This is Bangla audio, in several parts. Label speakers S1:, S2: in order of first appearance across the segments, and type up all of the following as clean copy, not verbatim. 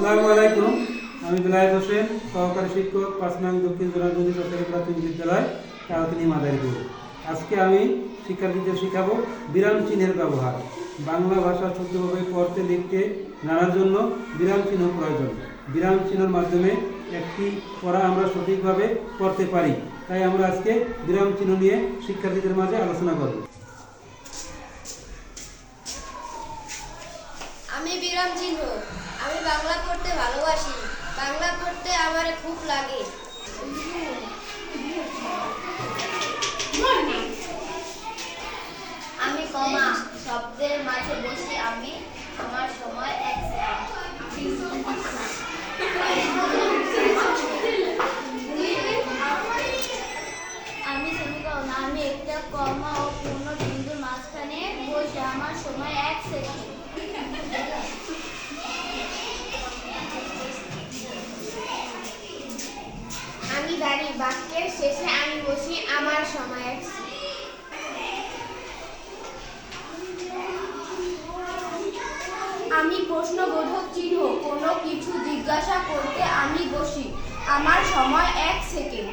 S1: আসসালামু আলাইকুম। আমি বেলায়েত হোসেন, সহকারী শিক্ষক, ৫ নং দক্ষিণ জোনারগঞ্জ সরকারি প্রাথমিক বিদ্যালয়, কাউতিনি মাদারীপুর। আজকে আমি শিক্ষার্থীদের শিখাবো বিরাম চিহ্নের ব্যবহার। বাংলা ভাষা শুদ্ধভাবে পড়তে লিখতে জানার জন্য বিরাম চিহ্ন প্রয়োজন। বিরাম চিহ্নের মাধ্যমে একটি পড়া আমরা সঠিকভাবে পড়তে পারি। তাই আমরা আজকে বিরাম চিহ্ন নিয়ে শিক্ষার্থীদের মাঝে আলোচনা করব।
S2: আমি বিরাম চিহ্ন। আমি বাংলা পড়তে ভালোবাসি। বাংলা পড়তে আমার খুব লাগে। আমি কমা শব্দের মাঝে বসি। আমি আমার সময় 1 সেকেন্ড। আমি সেমিকোলন। আমি একটা কমা ও পূর্ণ বিন্দুর মাঝখানে বসি। আমার সময় 1 সেকেন্ড। আমি দাঁড়িয়ে বাক্যের শেষে আমি বসি। আমার সময় 1 সেকেন্ড। আমি প্রশ্নবোধক চিহ্ন। কোনো কিছু জিজ্ঞাসা করতে আমি বসি। আমার সময় 1 সেকেন্ড।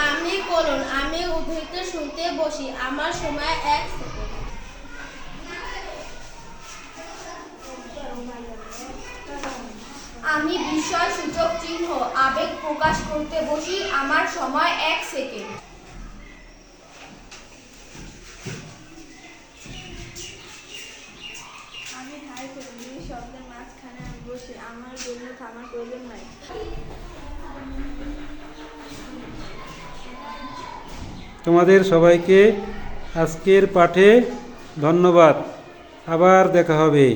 S2: আমি কোলন। আমি উদ্ধৃতি শুনতে বসি। আমার সময় 1 সেকেন্ড। আমি বিষয় সূচক চিহ্ন আবেগ প্রকাশ করতে বসি। আমার সময় 1 সেকেন্ড।
S3: আমি হাই করি শব্দের মাঝখানে আমি বসি। আমার জন্য থামার প্রয়োজন নাই।
S1: তোমাদের সবাইকে আজকের পাঠে ধন্যবাদ। আবার দেখা হবে।